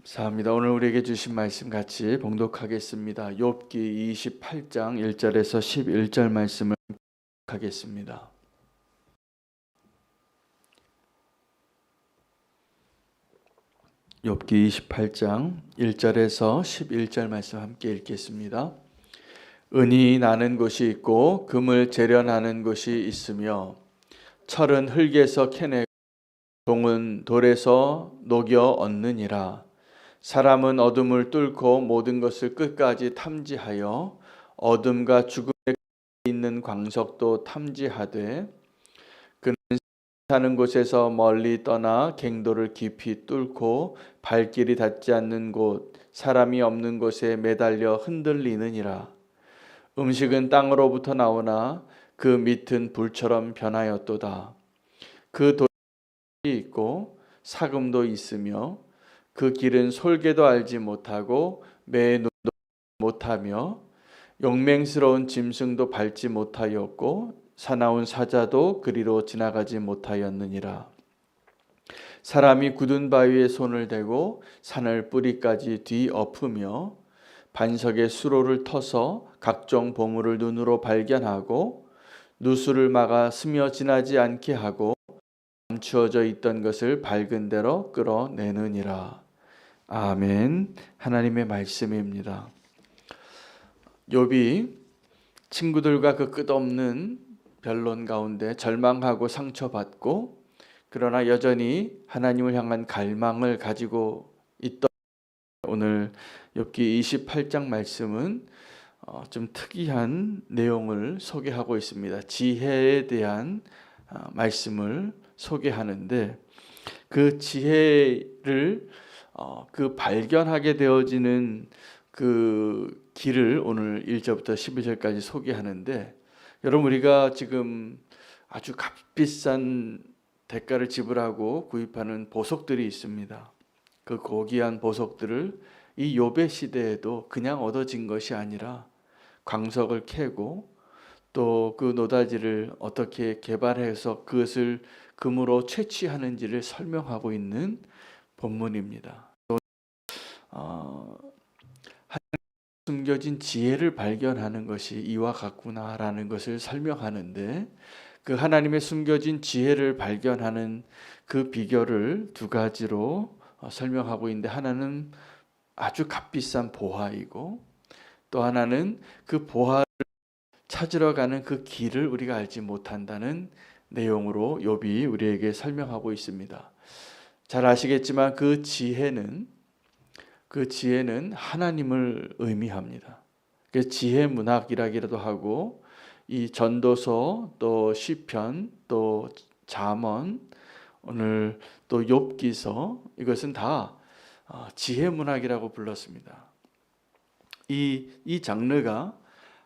감사합니다. 오늘 우리에게 주신 말씀 같이 봉독하겠습니다. 욥기 28장 1절에서 11절 말씀을 하겠습니다. 욥기 28장 1절에서 11절 말씀 함께 읽겠습니다. 은이 나는 곳이 있고 금을 재련하는 곳이 있으며 철은 흙에서 캐내고 동은 돌에서 녹여 얻느니라. 사람은 어둠을 뚫고 모든 것을 끝까지 탐지하여 어둠과 죽음에 있는 광석도 탐지하되 그는 사는 곳에서 멀리 떠나 갱도를 깊이 뚫고 발길이 닿지 않는 곳 사람이 없는 곳에 매달려 흔들리느니라. 음식은 땅으로부터 나오나 그 밑은 불처럼 변하였도다. 그 돌이 있고 사금도 있으며 그 길은 솔개도 알지 못하고 매의 눈도 못하며 용맹스러운 짐승도 밟지 못하였고 사나운 사자도 그리로 지나가지 못하였느니라. 사람이 굳은 바위에 손을 대고 산을 뿌리까지 뒤엎으며 반석의 수로를 터서 각종 보물을 눈으로 발견하고 누수를 막아 스며 지나지 않게 하고 감추어져 있던 것을 밝은 대로 끌어내느니라. 아멘. 하나님의 말씀입니다. 욥이 친구들과 그 끝없는 변론 가운데 절망하고 상처받고 그러나 여전히 하나님을 향한 갈망을 가지고 있던 오늘 욥기 28장 말씀은 좀 특이한 내용을 소개하고 있습니다. 지혜에 대한 말씀을 소개하는데 그 지혜를 그 발견하게 되어지는 그 길을 오늘 1절부터 12절까지 소개하는데 여러분 우리가 지금 아주 값비싼 대가를 지불하고 구입하는 보석들이 있습니다. 그 고귀한 보석들을 이 욥의 시대에도 그냥 얻어진 것이 아니라 광석을 캐고 또 그 노다지를 어떻게 개발해서 그것을 금으로 채취하는지를 설명하고 있는 본문입니다. 숨겨진 지혜를 발견하는 것이 이와 같구나라는 것을 설명하는데 그 하나님의 숨겨진 지혜를 발견하는 그 비결을 두 가지로 설명하고 있는데 하나는 아주 값비싼 보화이고 또 하나는 그 보화를 찾으러 가는 그 길을 우리가 알지 못한다는 내용으로 욥이 우리에게 설명하고 있습니다. 잘 아시겠지만 그 지혜는 하나님을 의미합니다. 그 지혜 문학이라기도 하고 이 전도서 또 시편 또 잠언 오늘 또 욥기서 이것은 다 지혜 문학이라고 불렀습니다. 이 장르가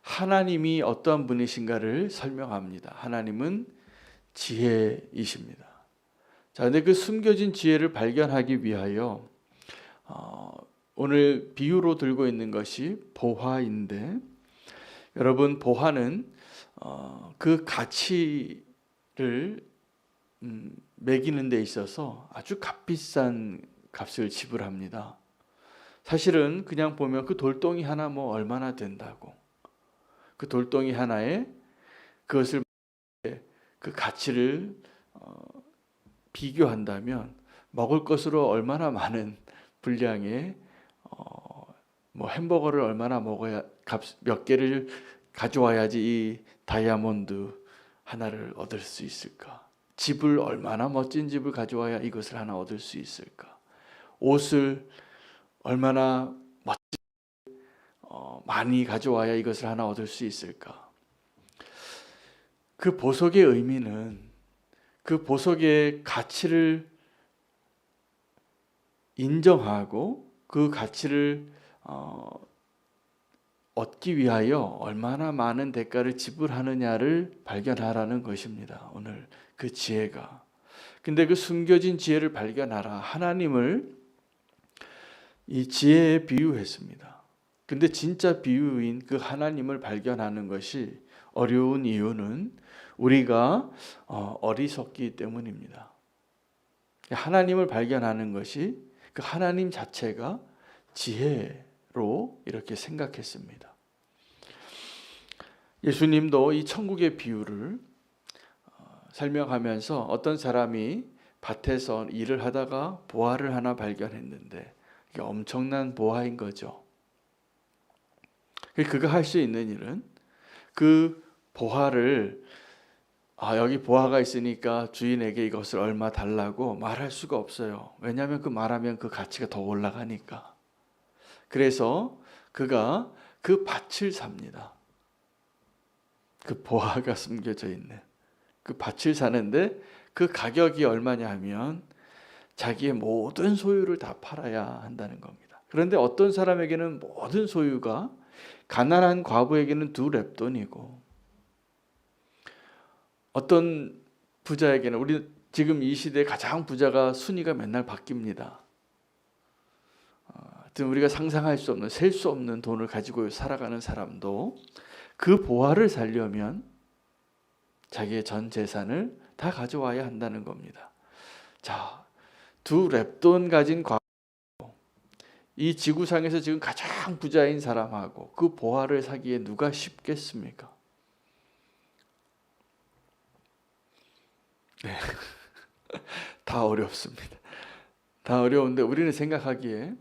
하나님이 어떠한 분이신가를 설명합니다. 하나님은 지혜이십니다. 자, 근데 그 숨겨진 지혜를 발견하기 위하여 오늘 비유로 들고 있는 것이 보화인데 여러분 보화는 그 가치를 매기는 데 있어서 아주 값비싼 값을 지불합니다. 사실은 그냥 보면 그 돌덩이 하나 뭐 얼마나 된다고 그 돌덩이 하나에 그것을 그 가치를 비교한다면 먹을 것으로 얼마나 많은 분량의 뭐 햄버거를 얼마나 먹어야 몇 개를 가져와야지 이 다이아몬드 하나를 얻을 수 있을까? 집을 얼마나 멋진 집을 가져와야 이것을 하나 얻을 수 있을까? 옷을 얼마나 많이 가져와야 이것을 하나 얻을 수 있을까? 그 보석의 의미는 그 보석의 가치를 인정하고 그 가치를 얻기 위하여 얼마나 많은 대가를 지불하느냐를 발견하라는 것입니다. 오늘 그 지혜가. 근데 그 숨겨진 지혜를 발견하라. 하나님을 이 지혜에 비유했습니다. 근데 진짜 비유인 그 하나님을 발견하는 것이 어려운 이유는 우리가 어리석기 때문입니다. 하나님을 발견하는 것이 그 하나님 자체가 지혜로 이렇게 생각했습니다. 예수님도 이 천국의 비유를 설명하면서 어떤 사람이 밭에서 일을 하다가 보화를 하나 발견했는데 이게 엄청난 보화인 거죠. 그가 할 수 있는 일은 그 보화를 여기 보화가 있으니까 주인에게 이것을 얼마 달라고 말할 수가 없어요. 왜냐하면 그 말하면 그 가치가 더 올라가니까. 그래서 그가 그 밭을 삽니다. 그 보화가 숨겨져 있는 그 밭을 사는데 그 가격이 얼마냐 하면 자기의 모든 소유를 다 팔아야 한다는 겁니다. 그런데 어떤 사람에게는 모든 소유가, 가난한 과부에게는 2렙돈이고, 어떤 부자에게는, 우리 지금 이 시대에 가장 부자가 순위가 맨날 바뀝니다. 우리가 상상할 수 없는, 셀 수 없는 돈을 가지고 살아가는 사람도 그 보화를 살려면 자기의 전 재산을 다 가져와야 한다는 겁니다. 자, 2렙돈 가진 이 지구상에서 지금 가장 부자인 사람하고 그 보화를 사기에 누가 쉽겠습니까? 네. 다 어렵습니다. 다 어려운데 우리는 생각하기에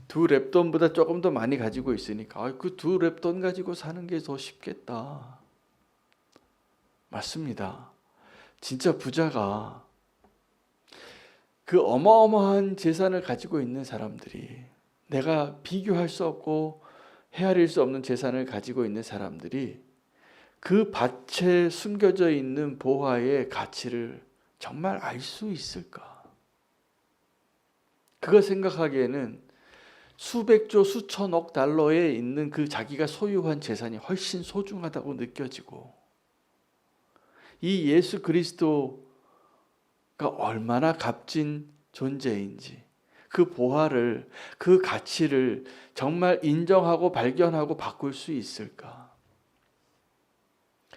2렙돈보다 조금 더 많이 가지고 있으니까 그 2렙돈 가지고 사는 게 더 쉽겠다. 맞습니다. 진짜 부자가, 그 어마어마한 재산을 가지고 있는 사람들이, 내가 비교할 수 없고 헤아릴 수 없는 재산을 가지고 있는 사람들이 그 밭에 숨겨져 있는 보화의 가치를 정말 알 수 있을까? 그거 생각하기에는 수백조 수천억 달러에 있는 그 자기가 소유한 재산이 훨씬 소중하다고 느껴지고, 이 예수 그리스도가 얼마나 값진 존재인지, 그 보화를, 그 가치를 정말 인정하고 발견하고 바꿀 수 있을까?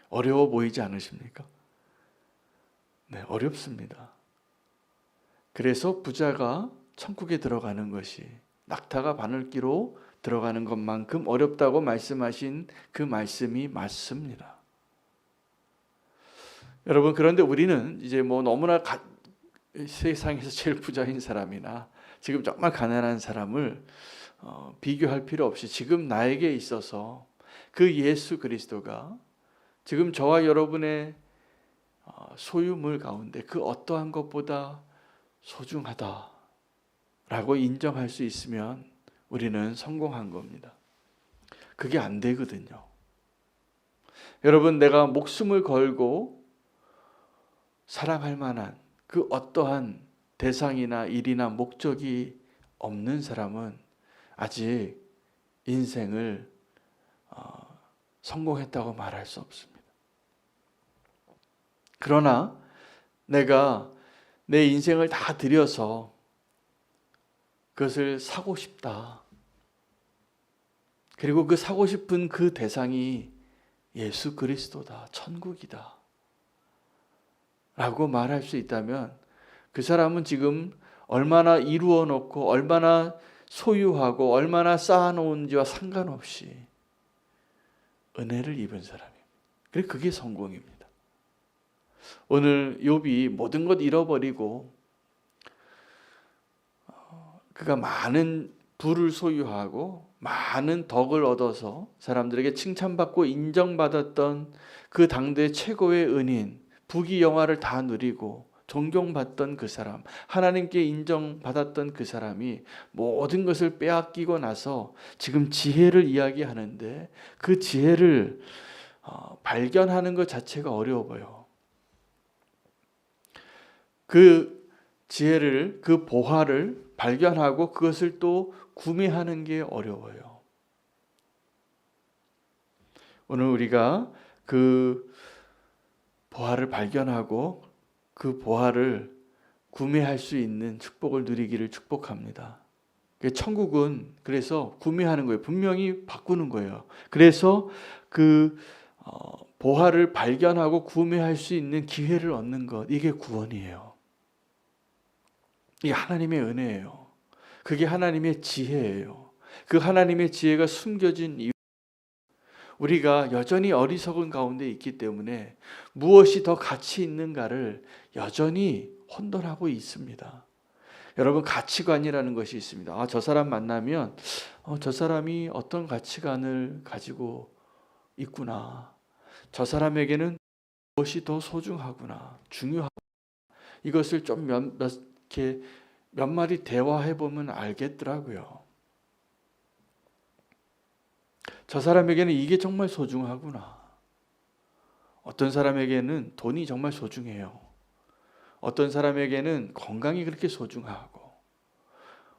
어려워 보이지 않으십니까? 네, 어렵습니다. 그래서 부자가 천국에 들어가는 것이 낙타가 바늘기로 들어가는 것만큼 어렵다고 말씀하신 그 말씀이 맞습니다. 여러분, 그런데 우리는 이제 너무나 세상에서 제일 부자인 사람이나 지금 정말 가난한 사람을 비교할 필요 없이 지금 나에게 있어서 그 예수 그리스도가 지금 저와 여러분의 소유물 가운데 그 어떠한 것보다 소중하다라고 인정할 수 있으면 우리는 성공한 겁니다. 그게 안 되거든요. 여러분, 내가 목숨을 걸고 사랑할 만한 그 어떠한 대상이나 일이나 목적이 없는 사람은 아직 인생을 성공했다고 말할 수 없습니다. 그러나 내가 내 인생을 다 들여서 그것을 사고 싶다. 그리고 그 사고 싶은 그 대상이 예수 그리스도다, 천국이다 라고 말할 수 있다면 그 사람은 지금 얼마나 이루어 놓고 얼마나 소유하고 얼마나 쌓아놓은지와 상관없이 은혜를 입은 사람입니다. 그래서 그게 성공입니다. 오늘 욥이 모든 것 잃어버리고 그가 많은 부를 소유하고 많은 덕을 얻어서 사람들에게 칭찬받고 인정받았던 그 당대 최고의 은인, 부귀영화를 다 누리고 존경받던 그 사람, 하나님께 인정받았던 그 사람이 모든 것을 빼앗기고 나서 지금 지혜를 이야기하는데 그 지혜를 발견하는 것 자체가 어려워 보여. 그 지혜를, 그 보화를 발견하고 그것을 또 구매하는 게 어려워요. 오늘 우리가 그 보화를 발견하고 그 보화를 구매할 수 있는 축복을 누리기를 축복합니다. 천국은 그래서 구매하는 거예요. 분명히 바꾸는 거예요. 그래서 그 보화를 발견하고 구매할 수 있는 기회를 얻는 것, 이게 구원이에요. 이게 하나님의 은혜예요. 그게 하나님의 지혜예요. 그 하나님의 지혜가 숨겨진 이유, 우리가 여전히 어리석은 가운데 있기 때문에 무엇이 더 가치 있는가를 여전히 혼돈하고 있습니다. 여러분, 가치관이라는 것이 있습니다. 저 사람 만나면 저 사람이 어떤 가치관을 가지고 있구나. 저 사람에게는 무엇이 더 소중하구나, 중요하구나. 이것을 좀 이렇게 몇 마디 대화해 보면 알겠더라고요. 저 사람에게는 이게 정말 소중하구나. 어떤 사람에게는 돈이 정말 소중해요. 어떤 사람에게는 건강이 그렇게 소중하고,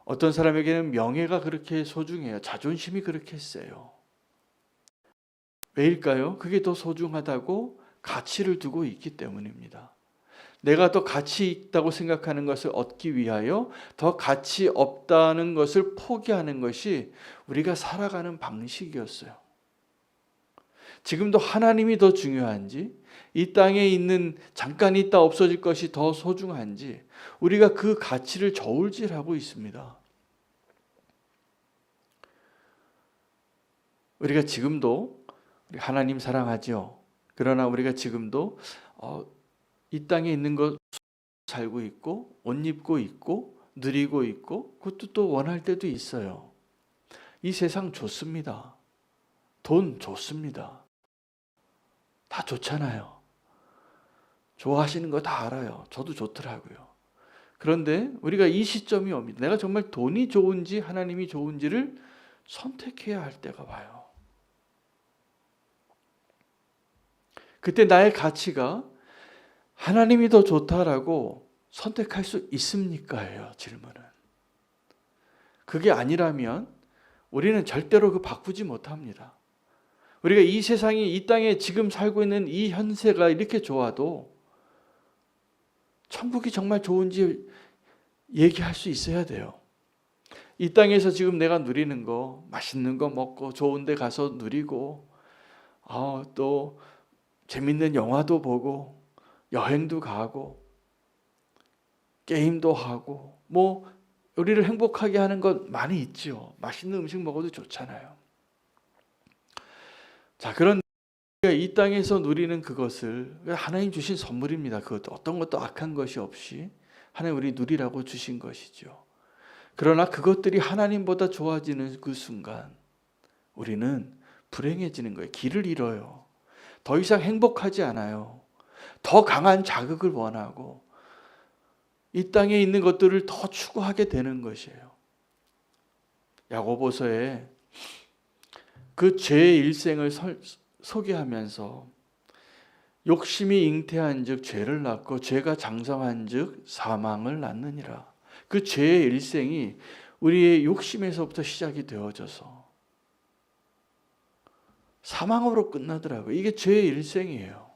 어떤 사람에게는 명예가 그렇게 소중해요. 자존심이 그렇게 세요. 왜일까요? 그게 더 소중하다고 가치를 두고 있기 때문입니다. 내가 더 가치 있다고 생각하는 것을 얻기 위하여 더 가치 없다는 것을 포기하는 것이 우리가 살아가는 방식이었어요. 지금도 하나님이 더 중요한지, 이 땅에 있는 잠깐 있다 없어질 것이 더 소중한지, 우리가 그 가치를 저울질하고 있습니다. 우리가 지금도 하나님 사랑하죠. 그러나 우리가 지금도 이 땅에 있는 것 살고 있고, 옷 입고 있고, 누리고 있고, 그것도 또 원할 때도 있어요. 이 세상 좋습니다. 돈 좋습니다. 다 좋잖아요. 좋아하시는 거 다 알아요. 저도 좋더라고요. 그런데 우리가 이 시점이 옵니다. 내가 정말 돈이 좋은지 하나님이 좋은지를 선택해야 할 때가 와요. 그때 나의 가치가 하나님이 더 좋다라고 선택할 수 있습니까예요, 질문은. 그게 아니라면 우리는 절대로 그 바꾸지 못합니다. 우리가 이 세상이, 이 땅에 지금 살고 있는 이 현세가 이렇게 좋아도 천국이 정말 좋은지 얘기할 수 있어야 돼요. 이 땅에서 지금 내가 누리는 거, 맛있는 거 먹고 좋은 데 가서 누리고, 또 재밌는 영화도 보고, 여행도 가고, 게임도 하고, 우리를 행복하게 하는 것 많이 있죠. 맛있는 음식 먹어도 좋잖아요. 자, 그런데 이 땅에서 누리는 그것을 하나님 주신 선물입니다. 그것도 어떤 것도 악한 것이 없이 하나님 우리 누리라고 주신 것이죠. 그러나 그것들이 하나님보다 좋아지는 그 순간 우리는 불행해지는 거예요. 길을 잃어요. 더 이상 행복하지 않아요. 더 강한 자극을 원하고 이 땅에 있는 것들을 더 추구하게 되는 것이에요. 야고보서에 그 죄의 일생을 소개하면서 욕심이 잉태한 즉 죄를 낳고 죄가 장성한 즉 사망을 낳느니라. 그 죄의 일생이 우리의 욕심에서부터 시작이 되어져서 사망으로 끝나더라고요. 이게 죄의 일생이에요.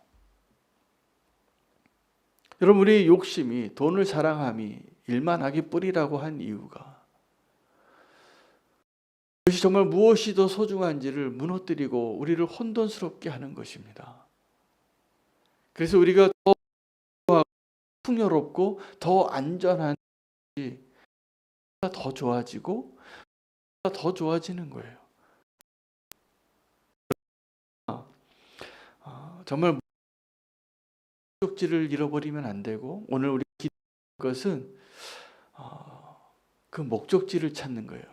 여러분, 우리의 욕심이, 돈을 사랑함이 일만 하기 뿌리라고 한 이유가 그것이 정말 무엇이 더 소중한지를 무너뜨리고 우리를 혼돈스럽게 하는 것입니다. 그래서 우리가 더 풍요롭고 더 안전한 것이 더 좋아지고 더 좋아지는 거예요. 정말 목적지를 잃어버리면 안 되고, 오늘 우리 기도할 것은 그 목적지를 찾는 거예요.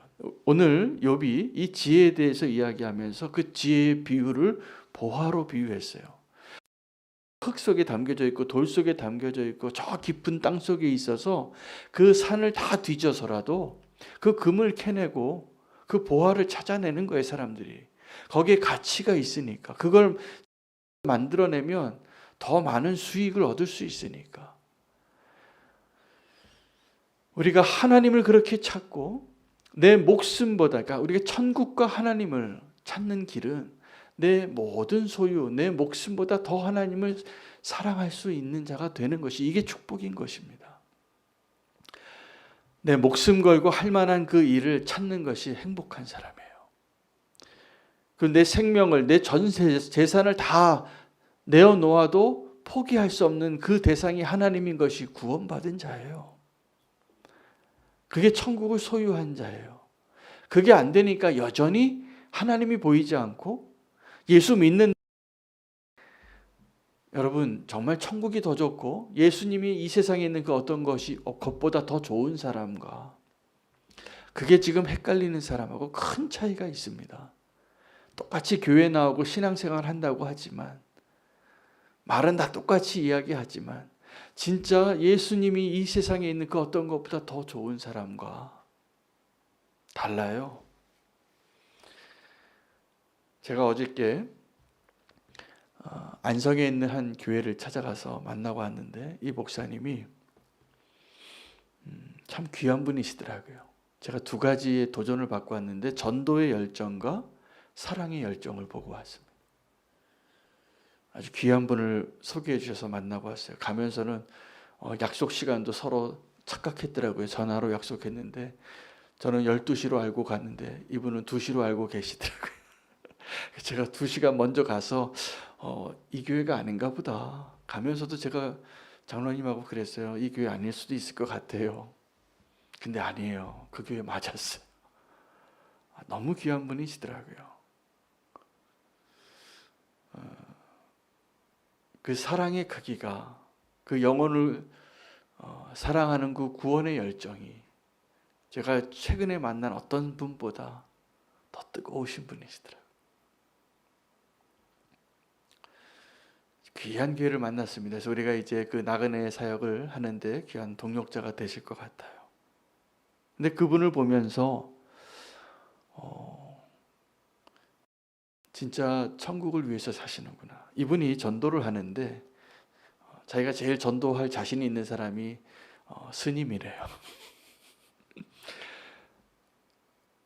오늘 욥이 이 지혜에 대해서 이야기하면서 그 지혜의 비유를 보화로 비유했어요. 흙 속에 담겨져 있고 돌 속에 담겨져 있고 저 깊은 땅 속에 있어서 그 산을 다 뒤져서라도 그 금을 캐내고 그 보화를 찾아내는 거예요, 사람들이. 거기에 가치가 있으니까. 그걸 만들어내면 더 많은 수익을 얻을 수 있으니까. 우리가 하나님을 그렇게 찾고 내 목숨보다, 그러니까 우리가 천국과 하나님을 찾는 길은 내 모든 소유, 내 목숨보다 더 하나님을 사랑할 수 있는 자가 되는 것이, 이게 축복인 것입니다. 내 목숨 걸고 할 만한 그 일을 찾는 것이 행복한 사람이에요. 그 내 생명을, 내 전 재산을 다 내어놓아도 포기할 수 없는 그 대상이 하나님인 것이 구원받은 자예요. 그게 천국을 소유한 자예요. 그게 안 되니까 여전히 하나님이 보이지 않고 예수 믿는, 여러분 정말 천국이 더 좋고 예수님이 이 세상에 있는 그 어떤 것보다 더 좋은 사람과, 그게 지금 헷갈리는 사람하고 큰 차이가 있습니다. 똑같이 교회 나오고 신앙생활 한다고 하지만, 말은 다 똑같이 이야기하지만, 진짜 예수님이 이 세상에 있는 그 어떤 것보다 더 좋은 사람과 달라요. 제가 어저께 안성에 있는 한 교회를 찾아가서 만나고 왔는데, 이 목사님이 참 귀한 분이시더라고요. 제가 두 가지의 도전을 받고 왔는데, 전도의 열정과 사랑의 열정을 보고 왔습니다. 아주 귀한 분을 소개해 주셔서 만나고 왔어요. 가면서는 약속 시간도 서로 착각했더라고요. 전화로 약속했는데 저는 12시로 알고 갔는데 이분은 2시로 알고 계시더라고요. 제가 2시간 먼저 가서 이 교회가 아닌가 보다. 가면서도 제가 장로님하고 그랬어요. 이 교회 아닐 수도 있을 것 같아요. 근데 아니에요. 그 교회 맞았어요. 너무 귀한 분이시더라고요. 그 사랑의 크기가, 그 영혼을 사랑하는 그 구원의 열정이 제가 최근에 만난 어떤 분보다 더 뜨거우신 분이시더라고요. 귀한 교회를 만났습니다. 그래서 우리가 이제 그 나그네 사역을 하는데 귀한 동역자가 되실 것 같아요. 근데 그분을 보면서 진짜 천국을 위해서 사시는구나. 이분이 전도를 하는데 자기가 제일 전도할 자신이 있는 사람이 스님이래요.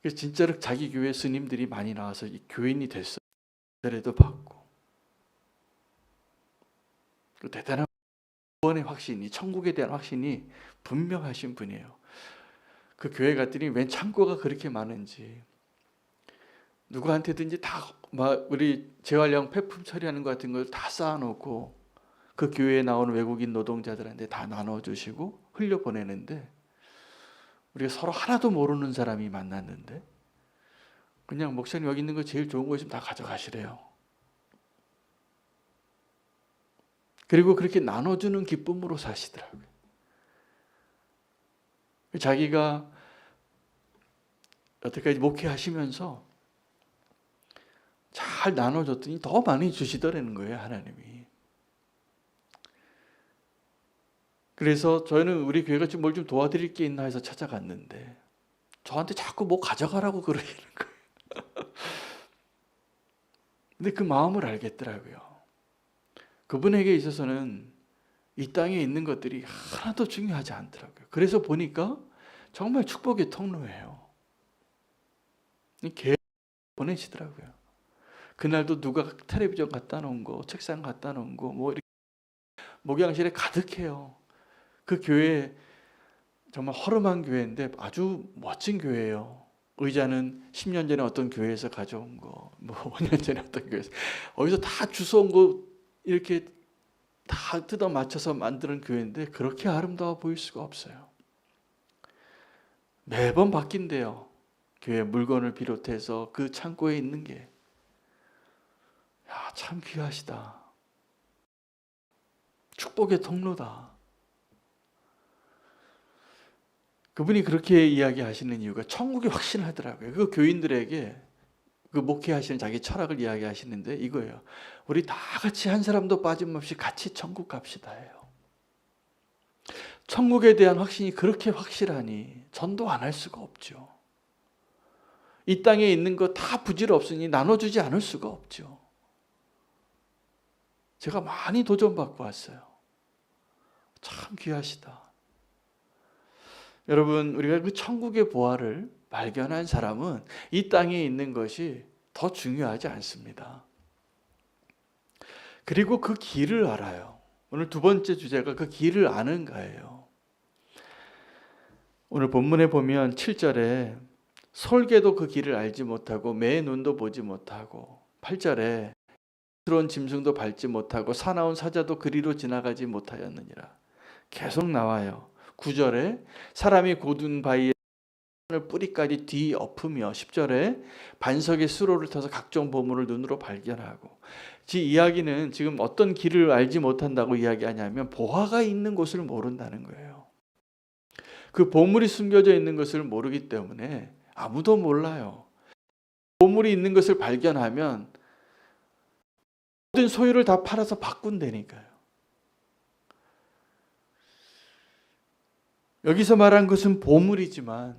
그래서 진짜로 자기 교회 스님들이 많이 나와서 이 교인이 됐어요. 세례도 받고. 그 대단한 구원의 확신이, 천국에 대한 확신이 분명하신 분이에요. 그 교회 갔더니 웬 창고가 그렇게 많은지, 누구한테든지 다 막 우리 재활용 폐품 처리하는 것 같은 걸 다 쌓아놓고 그 교회에 나오는 외국인 노동자들한테 다 나눠주시고 흘려보내는데, 우리가 서로 하나도 모르는 사람이 만났는데 그냥 목사님 여기 있는 거 제일 좋은 거 있으면 다 가져가시래요. 그리고 그렇게 나눠주는 기쁨으로 사시더라고요. 자기가 여태까지 목회하시면서 잘 나눠줬더니 더 많이 주시더라는 거예요, 하나님이. 그래서 저희는 우리 교회가 좀 뭘 좀 도와드릴 게 있나 해서 찾아갔는데 저한테 자꾸 뭐 가져가라고 그러시는 거예요. 근데 그 마음을 알겠더라고요. 그분에게 있어서는 이 땅에 있는 것들이 하나도 중요하지 않더라고요. 그래서 보니까 정말 축복의 통로예요. 계속 보내시더라고요. 그날도 누가 텔레비전 갖다 놓은 거, 책상 갖다 놓은 거, 뭐 이렇게 목양실에 가득해요. 그 교회 정말 허름한 교회인데 아주 멋진 교회예요. 의자는 10년 전에 어떤 교회에서 가져온 거, 뭐 5년 전에 어떤 교회에서, 어디서 다 주워온 거 이렇게 다 뜯어 맞춰서 만드는 교회인데 그렇게 아름다워 보일 수가 없어요. 매번 바뀐대요. 교회 물건을 비롯해서 그 창고에 있는 게. 야, 참 귀하시다. 축복의 통로다. 그분이 그렇게 이야기하시는 이유가 천국이 확신하더라고요. 그 교인들에게 그 목회하시는 자기 철학을 이야기하시는데 이거예요. 우리 다 같이 한 사람도 빠짐없이 같이 천국 갑시다예요. 천국에 대한 확신이 그렇게 확실하니 전도 안 할 수가 없죠. 이 땅에 있는 거 다 부질없으니 나눠주지 않을 수가 없죠. 제가 많이 도전받고 왔어요. 참 귀하시다. 여러분, 우리가 그 천국의 보화를 발견한 사람은 이 땅에 있는 것이 더 중요하지 않습니다. 그리고 그 길을 알아요. 오늘 두 번째 주제가 그 길을 아는가예요. 오늘 본문에 보면 7절에 솔개도 그 길을 알지 못하고 매의 눈도 보지 못하고, 8절에 스러운 짐승도 밟지 못하고 사나운 사자도 그리로 지나가지 못하였느니라. 계속 나와요. 9절에 사람이 고든 바위에 뿌리까지 뒤엎으며 10절에 반석의 수로를 타서 각종 보물을 눈으로 발견하고, 이 이야기는 지금 어떤 길을 알지 못한다고 이야기하냐면 보화가 있는 곳을 모른다는 거예요. 그 보물이 숨겨져 있는 것을 모르기 때문에 아무도 몰라요. 보물이 있는 것을 발견하면 모든 소유를 다 팔아서 바꾼다니까요. 여기서 말한 것은 보물이지만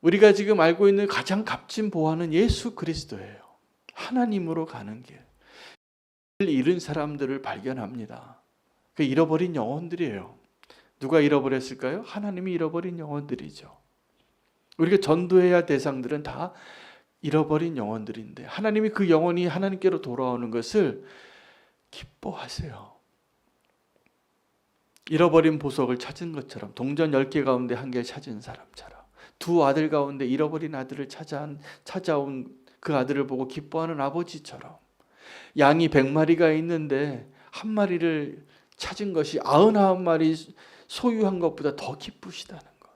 우리가 지금 알고 있는 가장 값진 보화는 예수 그리스도예요. 하나님으로 가는 길. 잃은 사람들을 발견합니다. 그 잃어버린 영혼들이에요. 누가 잃어버렸을까요? 하나님이 잃어버린 영혼들이죠. 우리가 전도해야 할 대상들은 다 잃어버린 영혼들인데 하나님이 그 영혼이 하나님께로 돌아오는 것을 기뻐하세요. 잃어버린 보석을 찾은 것처럼, 동전 10개 가운데 1개를 찾은 사람처럼, 두 아들 가운데 잃어버린 아들을 찾아온 그 아들을 보고 기뻐하는 아버지처럼, 양이 100마리가 있는데 한 마리를 찾은 것이 99마리 소유한 것보다 더 기쁘시다는 것.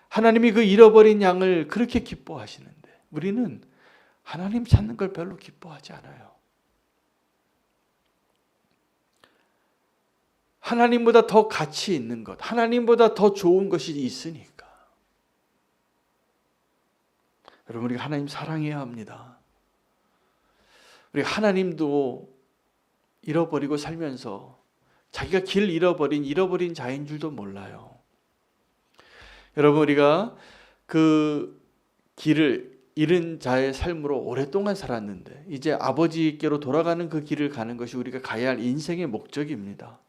하나님이 그 잃어버린 양을 그렇게 기뻐하시는데 우리는 하나님 찾는 걸 별로 기뻐하지 않아요. 하나님보다 더 가치 있는 것, 하나님보다 더 좋은 것이 있으니까. 여러분, 우리가 하나님 사랑해야 합니다. 우리가 하나님도 잃어버리고 살면서 자기가 길 잃어버린 자인 줄도 몰라요. 여러분, 우리가 그 길을 잃은 자의 삶으로 오랫동안 살았는데 이제 아버지께로 돌아가는 그 길을 가는 것이 우리가 가야 할 인생의 목적입니다.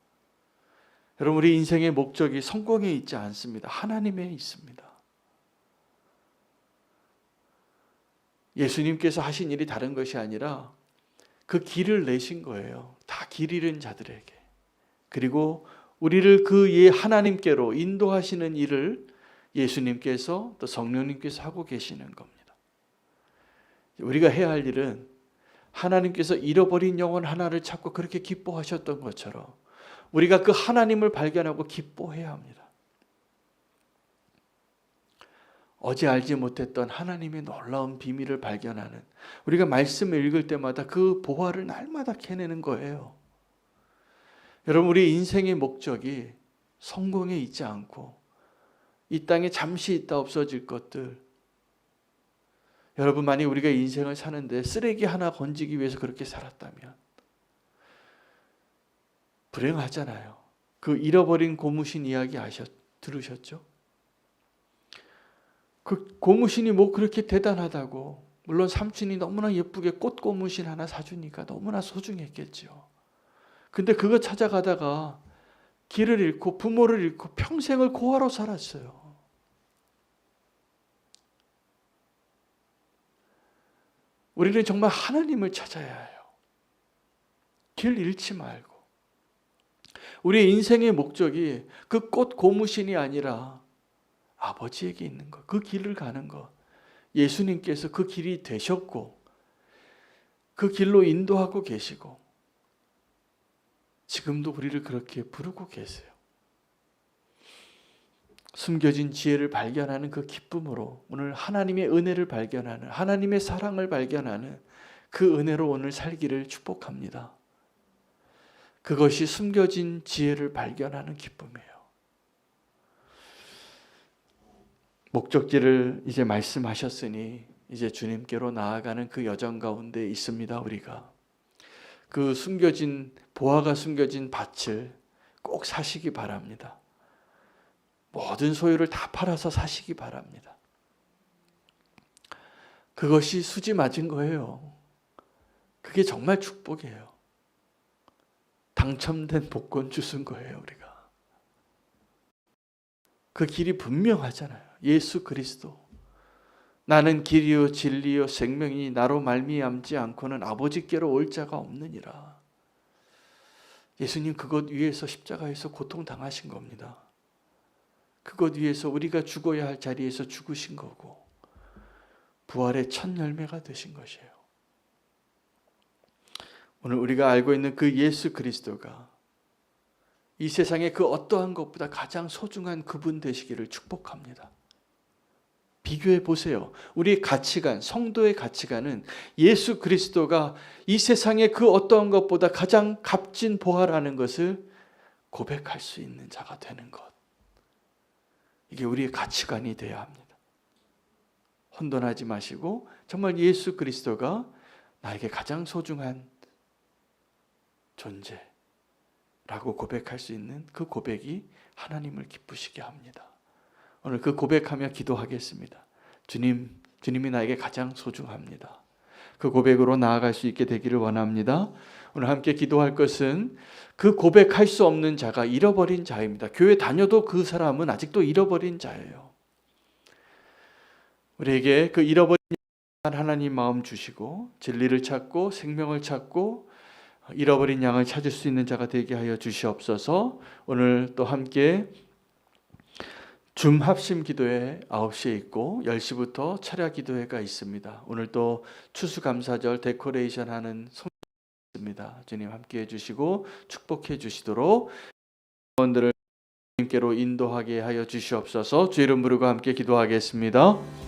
여러분, 우리 인생의 목적이 성공에 있지 않습니다. 하나님에 있습니다. 예수님께서 하신 일이 다른 것이 아니라 그 길을 내신 거예요. 다 길 잃은 자들에게. 그리고 우리를 그 하나님께로 인도하시는 일을 예수님께서 또 성령님께서 하고 계시는 겁니다. 우리가 해야 할 일은 하나님께서 잃어버린 영혼 하나를 찾고 그렇게 기뻐하셨던 것처럼 우리가 그 하나님을 발견하고 기뻐해야 합니다. 어제 알지 못했던 하나님의 놀라운 비밀을 발견하는, 우리가 말씀을 읽을 때마다 그 보화를 날마다 캐내는 거예요. 여러분, 우리 인생의 목적이 성공에 있지 않고 이 땅에 잠시 있다 없어질 것들. 여러분, 만약 우리가 인생을 사는데 쓰레기 하나 건지기 위해서 그렇게 살았다면 불행하잖아요. 그 잃어버린 고무신 이야기 들으셨죠? 그 고무신이 뭐 그렇게 대단하다고. 물론 삼촌이 너무나 예쁘게 꽃 고무신 하나 사주니까 너무나 소중했겠죠. 근데 그거 찾아가다가 길을 잃고 부모를 잃고 평생을 고아로 살았어요. 우리는 정말 하나님을 찾아야 해요. 길 잃지 말고. 우리의 인생의 목적이 그 꽃 고무신이 아니라 아버지에게 있는 것, 그 길을 가는 것. 예수님께서 그 길이 되셨고 그 길로 인도하고 계시고 지금도 우리를 그렇게 부르고 계세요. 숨겨진 지혜를 발견하는 그 기쁨으로 오늘 하나님의 은혜를 발견하는, 하나님의 사랑을 발견하는 그 은혜로 오늘 살기를 축복합니다. 그것이 숨겨진 지혜를 발견하는 기쁨이에요. 목적지를 이제 말씀하셨으니 이제 주님께로 나아가는 그 여정 가운데 있습니다. 우리가 그 숨겨진 보화가 숨겨진 밭을 꼭 사시기 바랍니다. 모든 소유를 다 팔아서 사시기 바랍니다. 그것이 수지 맞은 거예요. 그게 정말 축복이에요. 당첨된 복권 주신 거예요, 우리가. 그 길이 분명하잖아요. 예수 그리스도. 나는 길이요 진리요 생명이니 나로 말미암지 않고는 아버지께로 올 자가 없느니라. 예수님 그것 위에서 십자가에서 고통당하신 겁니다. 그것 위에서 우리가 죽어야 할 자리에서 죽으신 거고 부활의 첫 열매가 되신 것이에요. 오늘 우리가 알고 있는 그 예수 그리스도가 이 세상의 그 어떠한 것보다 가장 소중한 그분 되시기를 축복합니다. 비교해 보세요. 우리의 가치관, 성도의 가치관은 예수 그리스도가 이 세상의 그 어떠한 것보다 가장 값진 보화라는 것을 고백할 수 있는 자가 되는 것. 이게 우리의 가치관이 되어야 합니다. 혼돈하지 마시고 정말 예수 그리스도가 나에게 가장 소중한 존재라고 고백할 수 있는 그 고백이 하나님을 기쁘시게 합니다. 오늘 그 고백하며 기도하겠습니다. 주님이 나에게 가장 소중합니다. 그 고백으로 나아갈 수 있게 되기를 원합니다. 오늘 함께 기도할 것은 그 고백할 수 없는 자가 잃어버린 자입니다. 교회 다녀도 그 사람은 아직도 잃어버린 자예요. 우리에게 그 잃어버린 하나님 마음 주시고 진리를 찾고 생명을 찾고 잃어버린 양을 찾을 수 있는 자가 되게 하여 주시옵소서. 오늘 또 함께 줌 합심 기도회 9시에 있고 10시부터 철야 기도회가 있습니다. 오늘 또 추수감사절 데코레이션 하는 성도들이 있습니다. 주님 함께 해주시고 축복해 주시도록 여러분들을 주님께로 인도하게 하여 주시옵소서. 주 이름 부르고 함께 기도하겠습니다.